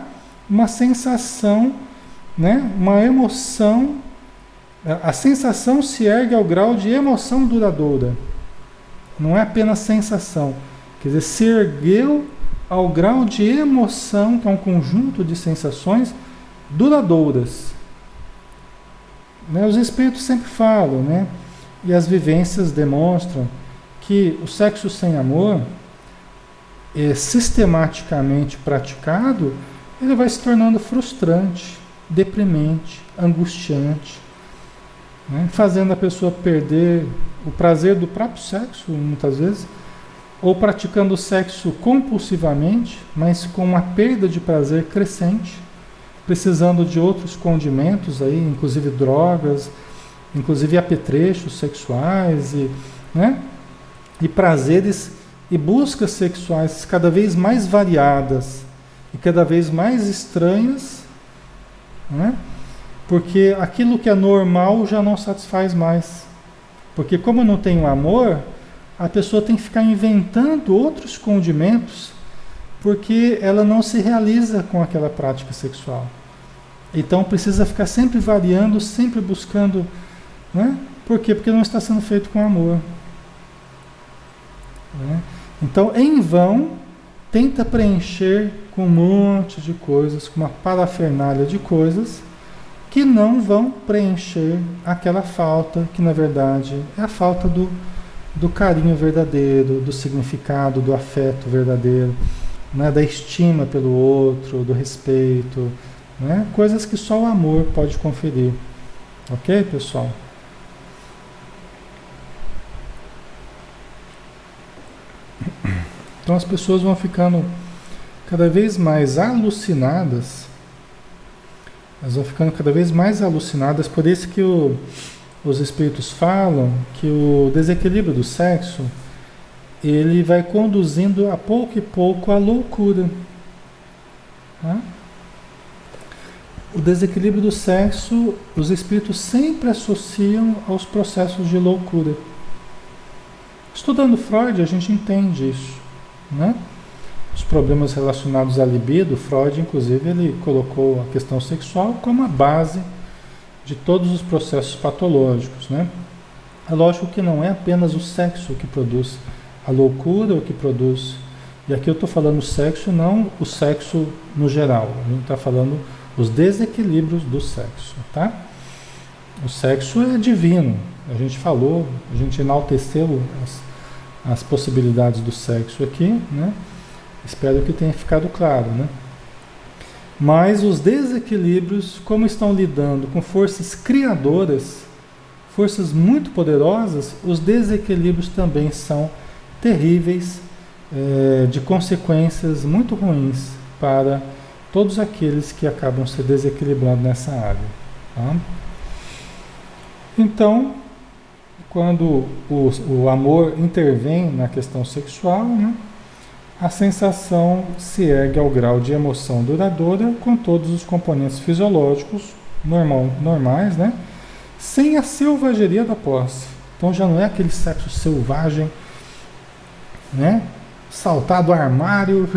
uma sensação, né, uma emoção. A sensação se ergue ao grau de emoção duradoura. Não é apenas sensação. Quer dizer, se ergueu ao grau de emoção, que é um conjunto de sensações duradouras. Né, os espíritos sempre falam, né? E as vivências demonstram que o sexo sem amor, sistematicamente praticado, ele vai se tornando frustrante, deprimente, angustiante, né? Fazendo a pessoa perder o prazer do próprio sexo, muitas vezes, ou praticando o sexo compulsivamente, mas com uma perda de prazer crescente, precisando de outros condimentos, aí, inclusive drogas, inclusive apetrechos sexuais, né? E prazeres e buscas sexuais cada vez mais variadas e cada vez mais estranhas, né? Porque aquilo que é normal já não satisfaz mais. Porque como não tem o amor, a pessoa tem que ficar inventando outros condimentos, porque ela não se realiza com aquela prática sexual. Então precisa ficar sempre variando, sempre buscando, né? Por quê? Porque não está sendo feito com amor. Né? Então, em vão, tenta preencher com um monte de coisas, com uma parafernália de coisas, que não vão preencher aquela falta, que na verdade é a falta do carinho verdadeiro, do significado, do afeto verdadeiro, né? Da estima pelo outro, do respeito, né? Coisas que só o amor pode conferir. Ok, pessoal? Então as pessoas vão ficando cada vez mais alucinadas Elas vão ficando cada vez mais alucinadas, por isso que os espíritos falam que o desequilíbrio do sexo, ele vai conduzindo a pouco e pouco à loucura. Tá? O desequilíbrio do sexo, os espíritos sempre associam aos processos de loucura. Estudando Freud, a gente entende isso, né? Os problemas relacionados à libido, Freud, inclusive, ele colocou a questão sexual como a base de todos os processos patológicos, né? É lógico que não é apenas o sexo que produz a loucura, o que produz... E aqui eu estou falando sexo, não o sexo no geral. A gente está falando os desequilíbrios do sexo, tá? O sexo é divino. A gente falou, a gente enalteceu as possibilidades do sexo aqui, né? Espero que tenha ficado claro, né? Mas os desequilíbrios, como estão lidando com forças criadoras, forças muito poderosas, os desequilíbrios também são terríveis, de consequências muito ruins para todos aqueles que acabam se desequilibrando nessa área. Tá? Então, quando o amor intervém na questão sexual, né, a sensação se ergue ao grau de emoção duradoura com todos os componentes fisiológicos normais, né, sem a selvageria da posse. Então já não é aquele sexo selvagem, né, saltar do armário.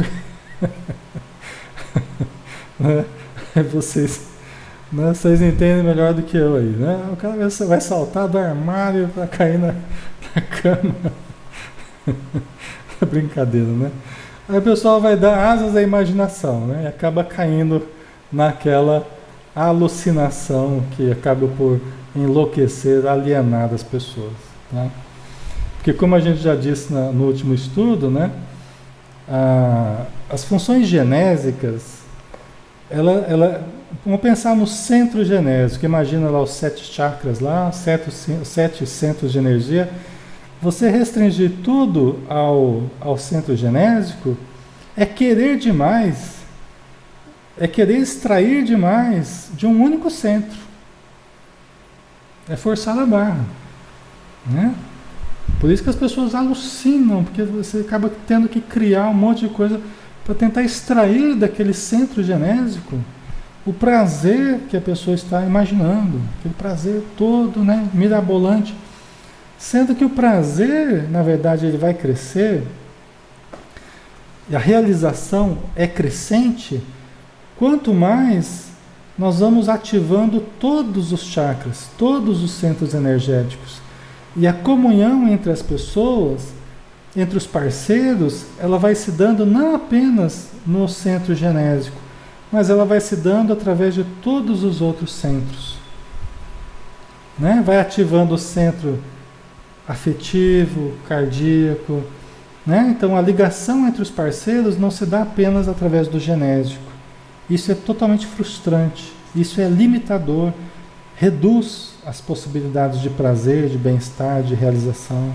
Vocês entendem melhor do que eu aí, né? O cara vai saltar do armário para cair na cama. Brincadeira, né? Aí o pessoal vai dar asas à imaginação, né? E acaba caindo naquela alucinação que acaba por enlouquecer, alienar as pessoas, tá? Porque como a gente já disse no último estudo, né? As funções genésicas, vamos pensar no centro genésico, imagina lá os 7 chakras lá, 7 centros de energia. Você restringir tudo ao centro genésico é querer demais, é querer extrair demais de um único centro. É forçar a barra, né? Por isso que as pessoas alucinam, porque você acaba tendo que criar um monte de coisa para tentar extrair daquele centro genésico o prazer que a pessoa está imaginando, aquele prazer todo, né, mirabolante. Sendo que o prazer, na verdade, ele vai crescer, e a realização é crescente, quanto mais nós vamos ativando todos os chakras, todos os centros energéticos. E a comunhão entre as pessoas, entre os parceiros, ela vai se dando não apenas no centro genésico, mas ela vai se dando através de todos os outros centros, né? Vai ativando o centro afetivo, cardíaco, né? Então a ligação entre os parceiros não se dá apenas através do genésico. Isso é totalmente frustrante, isso é limitador, reduz as possibilidades de prazer, de bem-estar, de realização.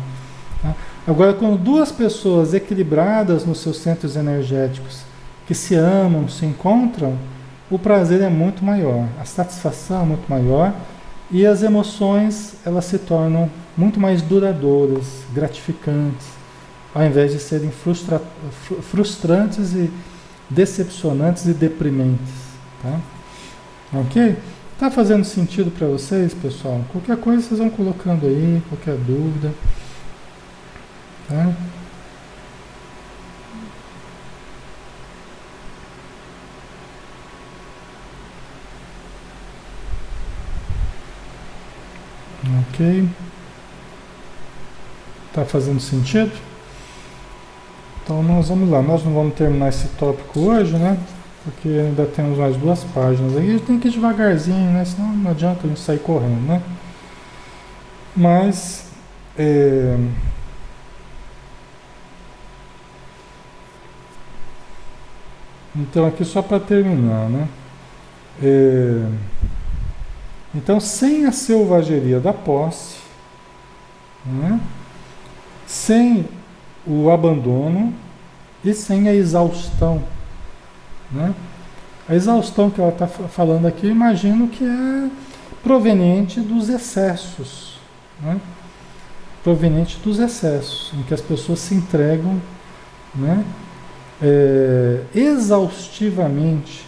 Tá? Agora, quando duas pessoas equilibradas nos seus centros energéticos, que se amam, se encontram, o prazer é muito maior, a satisfação é muito maior e as emoções, elas se tornam muito mais duradouras, gratificantes, ao invés de serem frustrantes e decepcionantes e deprimentes. Tá? Ok? Tá fazendo sentido para vocês, pessoal? Qualquer coisa vocês vão colocando aí, qualquer dúvida. Tá? Ok? Tá fazendo sentido? Então nós vamos lá. Nós não vamos terminar esse tópico hoje, né? Porque ainda temos mais 2 páginas aí. A gente tem que ir devagarzinho, né? Senão não adianta a gente sair correndo, né? Mas... Então aqui só para terminar, né? Então, sem a selvageria da posse, né? Sem o abandono e sem a exaustão, né? A exaustão que ela está falando aqui, eu imagino que é proveniente dos excessos, né? Proveniente dos excessos, em que as pessoas se entregam, né? Exaustivamente,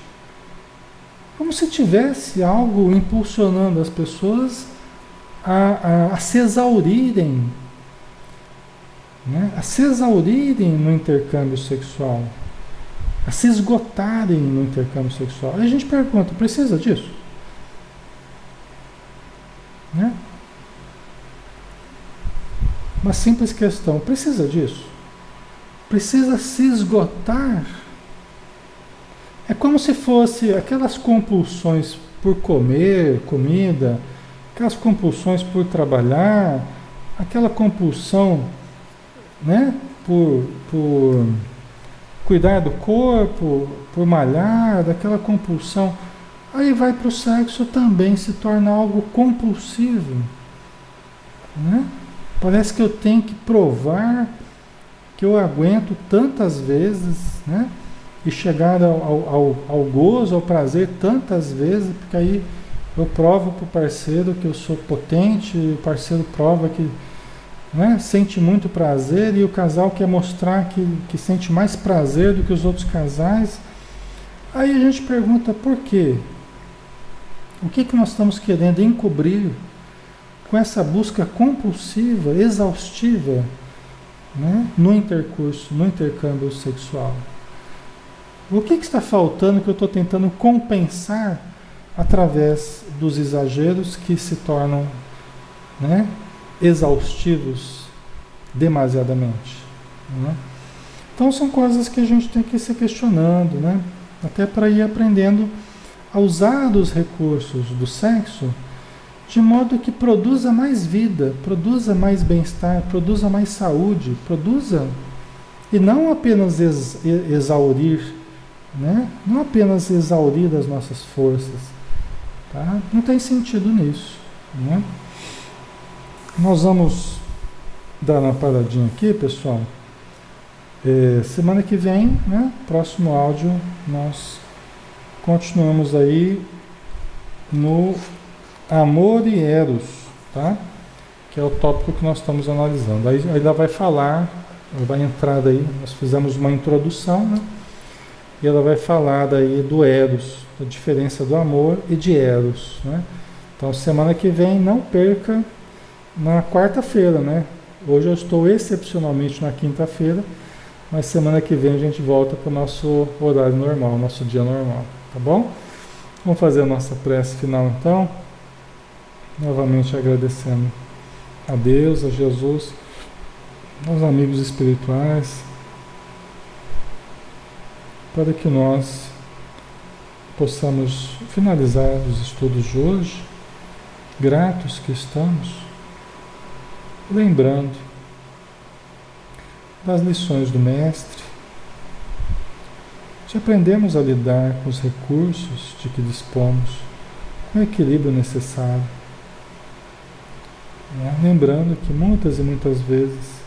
como se tivesse algo impulsionando as pessoas a se exaurirem, né? A se exaurirem no intercâmbio sexual, a se esgotarem no intercâmbio sexual. Aí a gente pergunta, precisa disso? Né? Uma simples questão, precisa disso? Precisa se esgotar? É como se fosse aquelas compulsões por comer comida, aquelas compulsões por trabalhar, aquela compulsão, né, por cuidar do corpo, por malhar, daquela compulsão. Aí vai para o sexo também, se torna algo compulsivo, né? Parece que eu tenho que provar que eu aguento tantas vezes, né? E chegar ao gozo, ao prazer tantas vezes, porque aí eu provo para o parceiro que eu sou potente, e o parceiro prova que, né, sente muito prazer, e o casal quer mostrar que sente mais prazer do que os outros casais. Aí a gente pergunta por quê? O que nós estamos querendo encobrir com essa busca compulsiva, exaustiva, né, no intercurso, no intercâmbio sexual? O que está faltando que eu estou tentando compensar através dos exageros que se tornam, né, exaustivos demasiadamente, né? Então são coisas que a gente tem que ir se questionando, né? Até para ir aprendendo a usar os recursos do sexo de modo que produza mais vida, produza mais bem-estar, produza mais saúde, produza, e não apenas exaurir, né? Não apenas exaurir as nossas forças, tá? Não tem sentido nisso, né? Nós vamos dar uma paradinha aqui, pessoal. Semana que vem, né? Próximo áudio, nós continuamos aí no Amor e Eros, tá? Que é o tópico que nós estamos analisando. Aí ela vai falar, vai entrar daí, nós fizemos uma introdução, né? E ela vai falar daí do Eros, da diferença do amor e de Eros, né? Então semana que vem, não perca, na quarta-feira, né? Hoje eu estou excepcionalmente na quinta-feira, mas semana que vem a gente volta para o nosso horário normal, nosso dia normal, tá bom? Vamos fazer a nossa prece final então, novamente agradecendo a Deus, a Jesus, aos amigos espirituais, para que nós possamos finalizar os estudos de hoje, gratos que estamos, lembrando das lições do Mestre, de aprendermos a lidar com os recursos de que dispomos, com o equilíbrio necessário, né? Lembrando que muitas e muitas vezes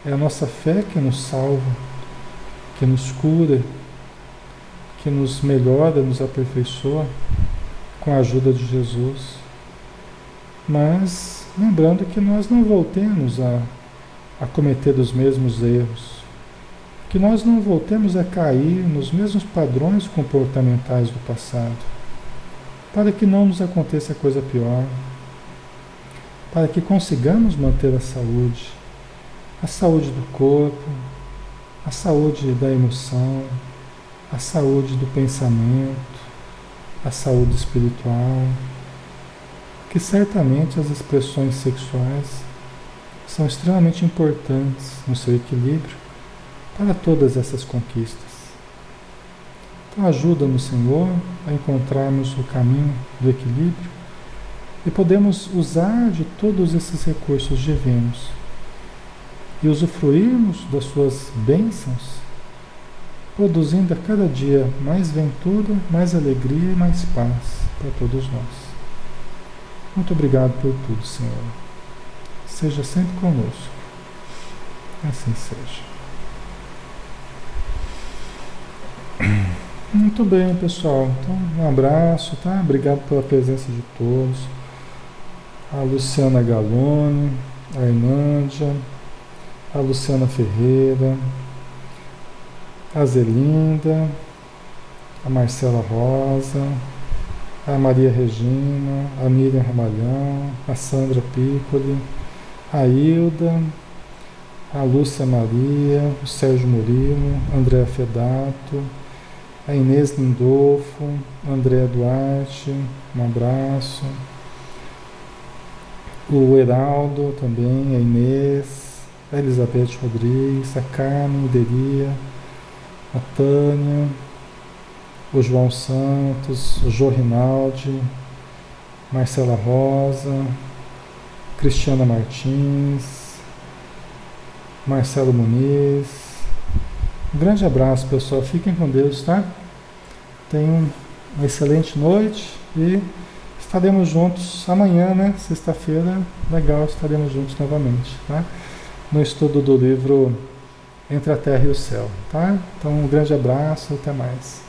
é a nossa fé que nos salva, que nos cura, que nos melhora, nos aperfeiçoa com a ajuda de Jesus. Mas lembrando que nós não voltemos a cometer os mesmos erros, que nós não voltemos a cair nos mesmos padrões comportamentais do passado, para que não nos aconteça coisa pior, para que consigamos manter a saúde do corpo, a saúde da emoção, a saúde do pensamento, a saúde espiritual, que certamente as expressões sexuais são extremamente importantes no seu equilíbrio para todas essas conquistas. Então ajuda-nos, Senhor, a encontrarmos o caminho do equilíbrio e podemos usar de todos esses recursos divinos e usufruirmos das suas bênçãos, produzindo a cada dia mais ventura, mais alegria e mais paz para todos nós. Muito obrigado por tudo, Senhor. Seja sempre conosco. Assim seja. Muito bem, pessoal. Então, um abraço, tá? Obrigado pela presença de todos. A Luciana Galone, a Inândia, a Luciana Ferreira, a Zelinda, a Marcela Rosa, a Maria Regina, a Miriam Ramalhão, a Sandra Piccoli, a Hilda, a Lúcia Maria, o Sérgio Murilo, Andréa Fedato, a Inês Lindolfo, Andréa Duarte, um abraço. O Heraldo também, a Inês, a Elizabeth Rodrigues, a Carmen Deria, a Tânia, o João Santos, o Jô Rinaldi, Marcela Rosa, Cristiana Martins, Marcelo Muniz. Um grande abraço, pessoal. Fiquem com Deus, tá? Tenham uma excelente noite e estaremos juntos amanhã, né? Sexta-feira, legal, estaremos juntos novamente, tá? No estudo do livro Entre a Terra e o Céu, tá? Então, um grande abraço, até mais.